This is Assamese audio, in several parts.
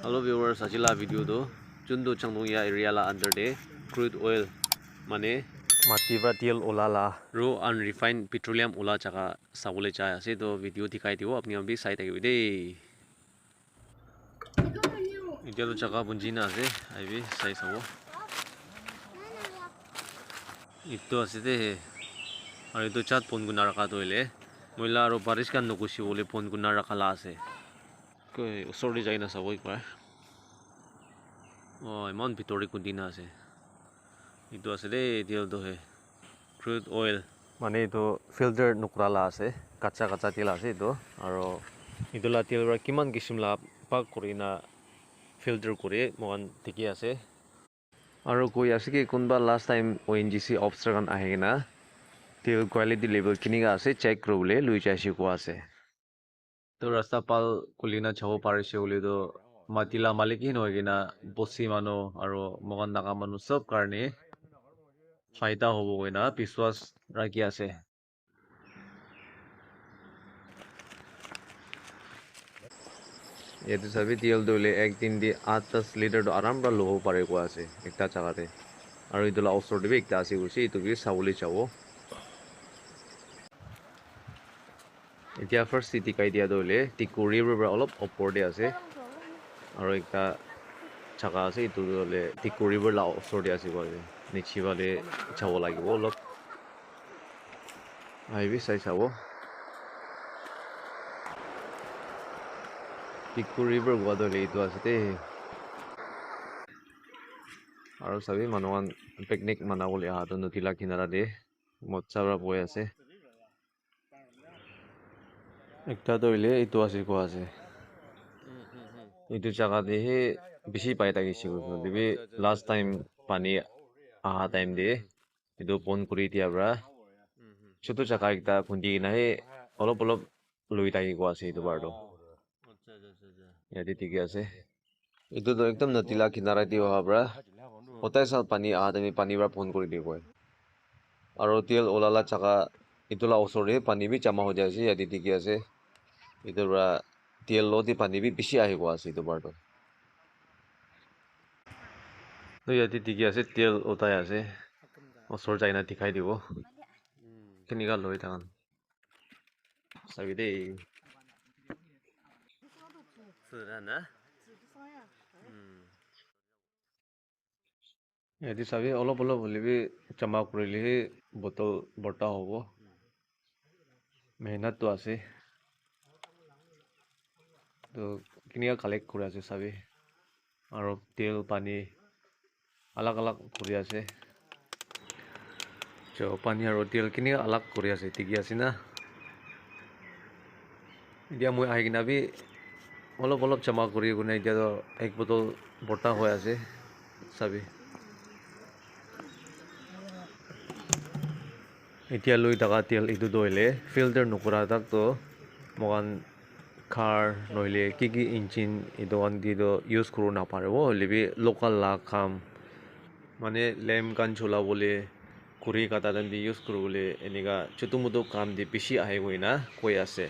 Hello viewers, ajila video do chundu changdong ya area la under de crude oil mane mativa tiel olala ro unrefined petroleum ola jaga sabole cha ase to video dikhai dibo apni ambi sai thakibe de itia to jaga bunjina ase aibi sai sabo ito ase de aru to chat pon guna rakha toile moila aro barish kan nokushi bole pon guna rakhala ase koi usor de jaina sabo ekbar oh iman bitori kundina ase itu ase de tiel do he crude oil mane itu filter nukrala ase kacha kacha til ase itu aro idula til ra kiman kisim la pak korina filter kore mohan tiki ase aro koi ase ki kunba last time ONGC officer kan ahena til quality level kiniga ase check korule lui jaisi ko ase to rasta pal kulina chabo parise ule do matila malikin hoigina bosi mano aro mohan naga manu sob karne फायदा होबो गइना विश्वास राखि आसे ये तो सभी तेल दोले एक दिन दि 8-10 लिटर आराम रा लो पारे को आसे एकटा जगाते আৰু ইদলা ওচৰতে বি একটা আছে গৈছে ইটো বি চাবলৈ যাব এতিয়া ফাৰ্স্ট সিটি কাই দিয়া দলে টিকুৰি ৰিভাৰ অলপ ওপৰতে আছে আৰু একটা জাগা আছে ইটো দলে টিকুৰি ৰিভাৰ লা ওচৰতে আছে গলে নিচিবালে যাব লাগিব অলপ আইবি চাই চাব টিকুৰি ৰিভাৰ গদলে ইটো আছে তে আৰু সবি মানুৱান পিকনিক মানাবলৈ আহাটো নদীলা কিনাৰা দে মচ্ছাৰা বৈ আছে একটা দইলে ইটো আছে কো আছে ইটো জায়গা দে বেশি পাই থাকিছি দিবি লাস্ট টাইম পানি আহা টাইম দে ইটো ফোন কৰি দিয়াবৰা ছোট জায়গা একটা খুন্দি না হে অলপ অলপ লৈ থাকি কো আছে ইটো বাৰটো ইয়াতে ঠিকে আছে ইটো তো একদম নদীলা কিনাৰা দি অহাবৰা ওটাই সাল পানি আহা টাইমে পানি বৰা ফোন কৰি দিব আৰু তেল ওলালা জাগা ইটোলা ওচৰে পানি বি জমা হৈ যাইছে ইয়াতে ঠিকে আছে ইটোৰা তেল লদি পানি বি বেছি আহিব আছে ইটো বাৰটো তো ইয়াতে ঠিকে আছে তেল ওটাই আছে ওচৰ যাই না দেখাই দিব কেনেকা লৈ থাকান চাবি দেই না ইয়াতে চাবি অলপ অলপ হলেবি জমা কৰিলেহে বটল বৰ্তা হ'ব মেহনত তো আছে তো কেনেকা কালেক্ট কৰি আছে চাবি আৰু তেল পানী আলাগ আলাগ কৰি আছে পানী আৰু তেল কেনেকা আলাগ কৰি আছে ঠিকে আছে না এতিয়া মই আহি কিনা বি অলপ অলপ জমা কৰি কিনে এতিয়া এক বটল বৰ্তা হৈ আছে চাবি এতিয়া লৈ থকা তেল ইটো দইলে ফিল্টাৰ নকৰা তাকতো মগান খাৰ নহলে কি ইঞ্জিন ইটো আনদিটো ইউজ কৰো নাপাৰিব হলেবি লোকাল লা কাম মানে লেম কান চলাবলে কুৰি কাটা দি ইউজ কৰিবলৈ এনেকা ছোটো মোটো কাম দি বেছি আহে গইনা কৈ আছে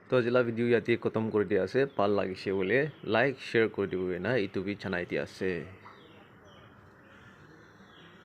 তো জিলা ভিডিও ইয়াতে খতম কৰি দিয়া আছে ভাল লাগিছে বলে লাইক শেয়াৰ কৰি দিব না ইটো বি জানাই দিয়া আছে